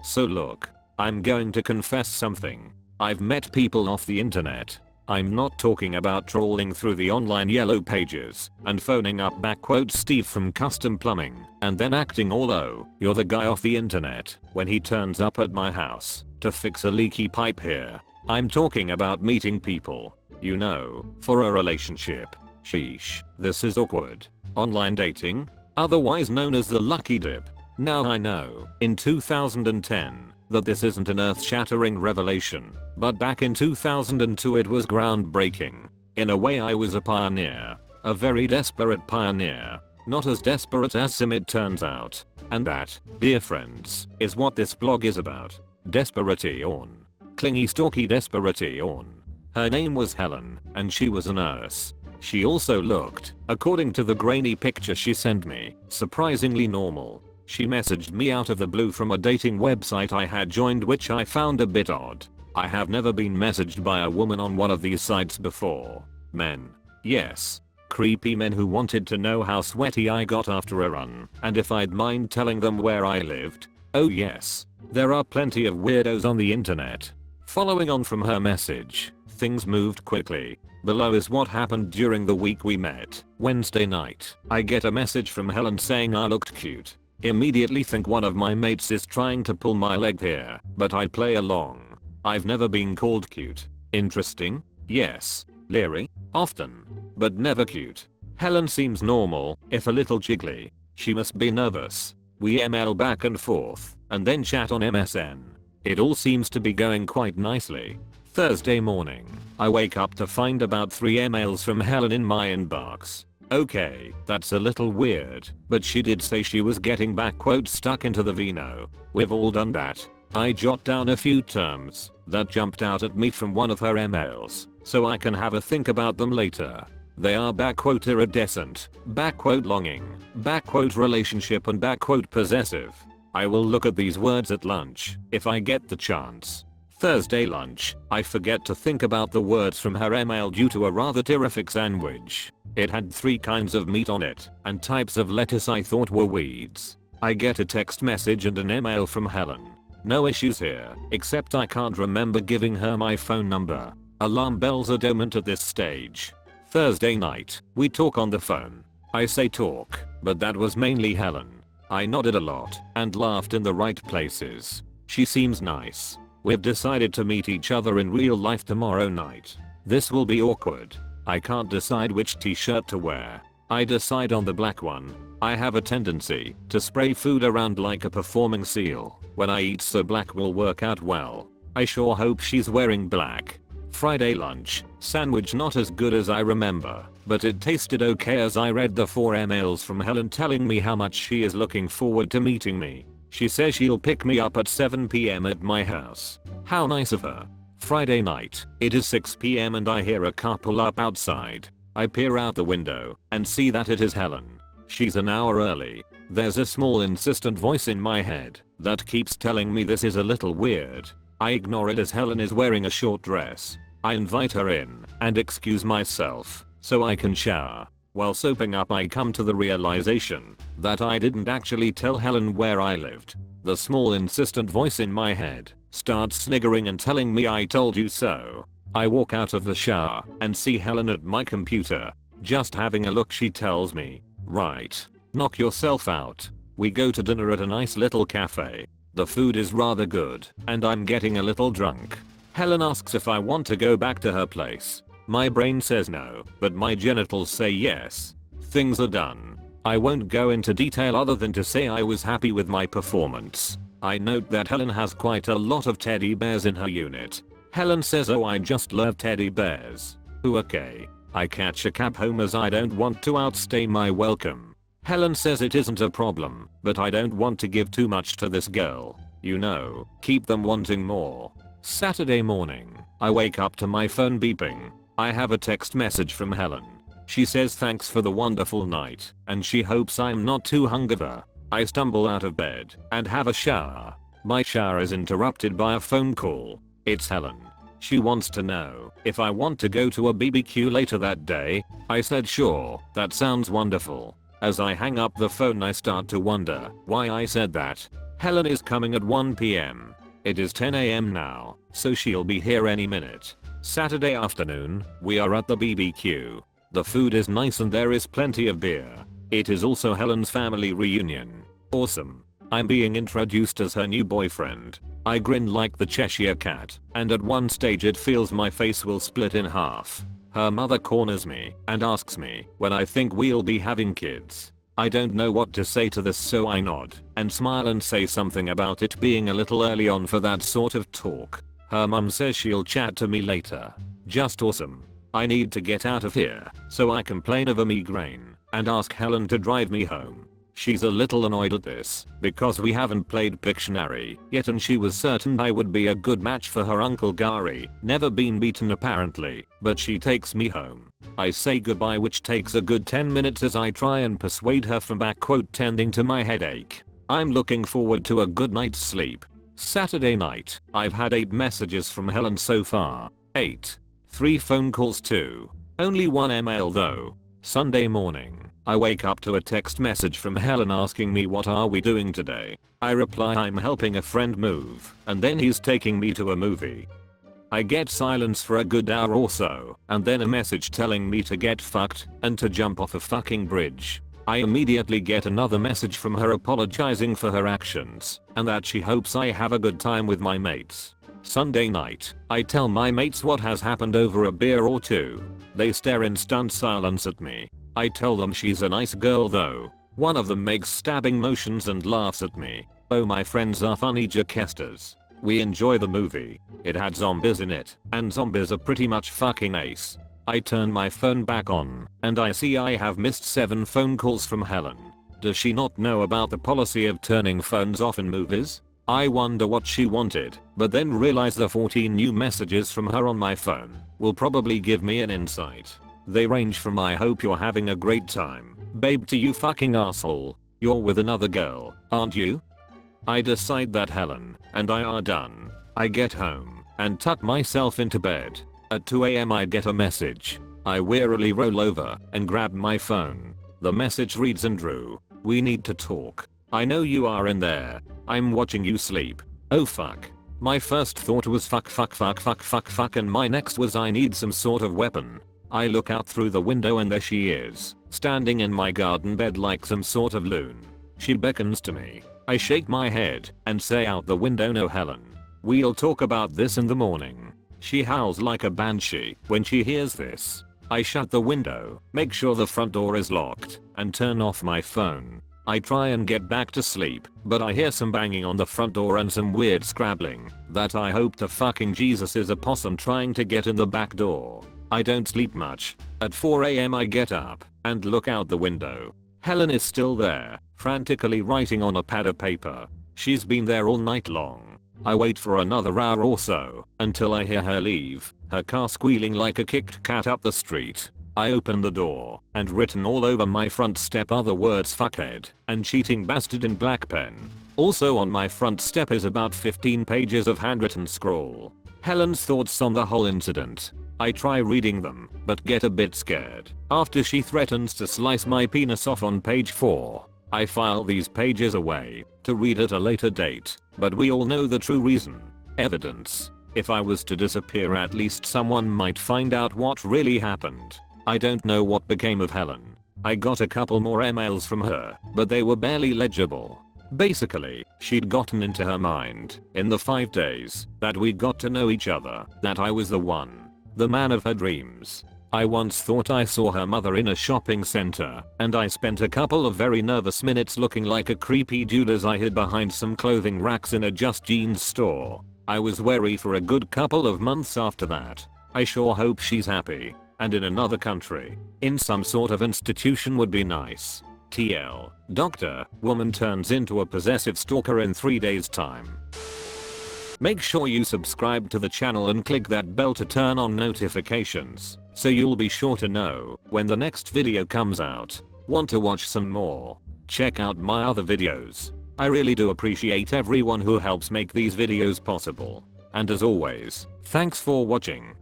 So look, I'm going to confess something. I've met people off the internet. I'm not talking about trawling through the online yellow pages and phoning up Steve from Custom Plumbing and then acting all oh, you're the guy off the internet when he turns up at my house to fix a leaky pipe here. I'm talking about meeting people, you know, for a relationship. Sheesh, this is awkward. Online dating? Otherwise known as the lucky dip. Now I know, in 2010, that this isn't an earth-shattering revelation, but back in 2002 it was groundbreaking. In a way I was a pioneer. A very desperate pioneer. Not as desperate as Sim it turns out. And that, dear friends, is what this blog is about. Desperation. Clingy stalky desperation. Her name was Helen, and she was a nurse. She also looked, according to the grainy picture she sent me, surprisingly normal. She messaged me out of the blue from a dating website I had joined, which I found a bit odd. I have never been messaged by a woman on one of these sites before. Men. Yes. Creepy men who wanted to know how sweaty I got after a run and if I'd mind telling them where I lived. Oh yes. There are plenty of weirdos on the internet. Following on from her message, things moved quickly. Below is what happened during the week we met. Wednesday night, I get a message from Helen saying I looked cute. Immediately think one of my mates is trying to pull my leg here, but I play along. I've never been called cute. Interesting? Yes. Leery? Often. But never cute. Helen seems normal, if a little jiggly. She must be nervous. We ML back and forth, and then chat on MSN. It all seems to be going quite nicely. Thursday morning, I wake up to find about 3 emails from Helen in my inbox. Okay, that's a little weird, but she did say she was getting stuck into the vino. We've all done that. I jot down a few terms that jumped out at me from one of her emails, so I can have a think about them later. They are iridescent, longing, relationship and possessive. I will look at these words at lunch, if I get the chance. Thursday lunch, I forget to think about the words from her email due to a rather terrific sandwich. It had 3 kinds of meat on it, and types of lettuce I thought were weeds. I get a text message and an email from Helen. No issues here, except I can't remember giving her my phone number. Alarm bells are dormant at this stage. Thursday night, we talk on the phone. I say talk, but that was mainly Helen. I nodded a lot, and laughed in the right places. She seems nice. We've decided to meet each other in real life tomorrow night. This will be awkward. I can't decide which t-shirt to wear. I decide on the black one. I have a tendency to spray food around like a performing seal when I eat, so black will work out well. I sure hope she's wearing black. Friday lunch, sandwich not as good as I remember, but it tasted okay as I read the 4 emails from Helen telling me how much she is looking forward to meeting me. She says she'll pick me up at 7 PM at my house. How nice of her. Friday night, it is 6 PM and I hear a car pull up outside. I peer out the window and see that it is Helen. She's an hour early. There's a small insistent voice in my head that keeps telling me this is a little weird. I ignore it as Helen is wearing a short dress. I invite her in and excuse myself so I can shower. While soaping up, I come to the realization that I didn't actually tell Helen where I lived. The small insistent voice in my head starts sniggering and telling me I told you so. I walk out of the shower and see Helen at my computer. Just having a look, she tells me, right, knock yourself out. We go to dinner at a nice little cafe. The food is rather good and I'm getting a little drunk. Helen asks if I want to go back to her place. My brain says no, but my genitals say yes. Things are done. I won't go into detail other than to say I was happy with my performance. I note that Helen has quite a lot of teddy bears in her unit. Helen says, oh, I just love teddy bears. Okay. I catch a cab home as I don't want to outstay my welcome. Helen says it isn't a problem, but I don't want to give too much to this girl. You know, keep them wanting more. Saturday morning, I wake up to my phone beeping. I have a text message from Helen. She says thanks for the wonderful night, and she hopes I'm not too hungover. I stumble out of bed and have a shower. My shower is interrupted by a phone call. It's Helen. She wants to know if I want to go to a BBQ later that day. I said sure, that sounds wonderful. As I hang up the phone, I start to wonder why I said that. Helen is coming at 1 PM. It is 10 AM now, so she'll be here any minute. Saturday afternoon, we are at the BBQ. The food is nice and there is plenty of beer. It is also Helen's family reunion. Awesome. I'm being introduced as her new boyfriend. I grin like the Cheshire Cat, and at one stage it feels my face will split in half. Her mother corners me and asks me when I think we'll be having kids. I don't know what to say to this, so I nod and smile and say something about it being a little early on for that sort of talk. Her mum says she'll chat to me later. Just awesome. I need to get out of here, so I complain of a migraine and ask Helen to drive me home. She's a little annoyed at this because we haven't played Pictionary yet and she was certain I would be a good match for her uncle Gary, never been beaten apparently, but she takes me home. I say goodbye, which takes a good 10 minutes as I try and persuade her from tending to my headache. I'm looking forward to a good night's sleep. Saturday night, I've had 8 messages from Helen so far. 8. 3 phone calls too. Only 1 email though. Sunday morning, I wake up to a text message from Helen asking me what are we doing today. I reply I'm helping a friend move, and then he's taking me to a movie. I get silence for a good hour or so, and then a message telling me to get fucked and to jump off a fucking bridge. I immediately get another message from her apologizing for her actions, and that she hopes I have a good time with my mates. Sunday night, I tell my mates what has happened over a beer or two. They stare in stunned silence at me. I tell them she's a nice girl though. One of them makes stabbing motions and laughs at me. Oh, my friends are funny jokesters. We enjoy the movie. It had zombies in it, and zombies are pretty much fucking ace. I turn my phone back on, and I see I have missed 7 phone calls from Helen. Does she not know about the policy of turning phones off in movies? I wonder what she wanted, but then realize the 14 new messages from her on my phone will probably give me an insight. They range from I hope you're having a great time, babe, to you fucking asshole. You're with another girl, aren't you? I decide that Helen and I are done. I get home and tuck myself into bed. At 2 AM I get a message. I wearily roll over and grab my phone. The message reads, Andrew, we need to talk. I know you are in there. I'm watching you sleep. Oh fuck. My first thought was fuck, and my next was I need some sort of weapon. I look out through the window and there she is, standing in my garden bed like some sort of loon. She beckons to me. I shake my head and say out the window, no Helen. We'll talk about this in the morning. She howls like a banshee when she hears this. I shut the window, make sure the front door is locked, and turn off my phone. I try and get back to sleep, but I hear some banging on the front door and some weird scrabbling that I hope to fucking Jesus is a possum trying to get in the back door. I don't sleep much. At 4 AM I get up and look out the window. Helen is still there, frantically writing on a pad of paper. She's been there all night long. I wait for another hour or so until I hear her leave, her car squealing like a kicked cat up the street. I open the door, and written all over my front step are the words fuckhead and cheating bastard in black pen. Also on my front step is about 15 pages of handwritten scrawl. Helen's thoughts on the whole incident. I try reading them, but get a bit scared after she threatens to slice my penis off on page 4. I file these pages away to read at a later date, but we all know the true reason. Evidence. If I was to disappear, at least someone might find out what really happened. I don't know what became of Helen. I got a couple more emails from her, but they were barely legible. Basically, she'd gotten into her mind, in the 5 days that we got to know each other, that I was the one. The man of her dreams. I once thought I saw her mother in a shopping center, and I spent a couple of very nervous minutes looking like a creepy dude as I hid behind some clothing racks in a Just Jeans store. I was wary for a good couple of months after that. I sure hope she's happy. And in another country. In some sort of institution would be nice. TL. Doctor, woman turns into a possessive stalker in 3 days time. Make sure you subscribe to the channel and click that bell to turn on notifications, so you'll be sure to know when the next video comes out. Want to watch some more? Check out my other videos. I really do appreciate everyone who helps make these videos possible. And as always, thanks for watching.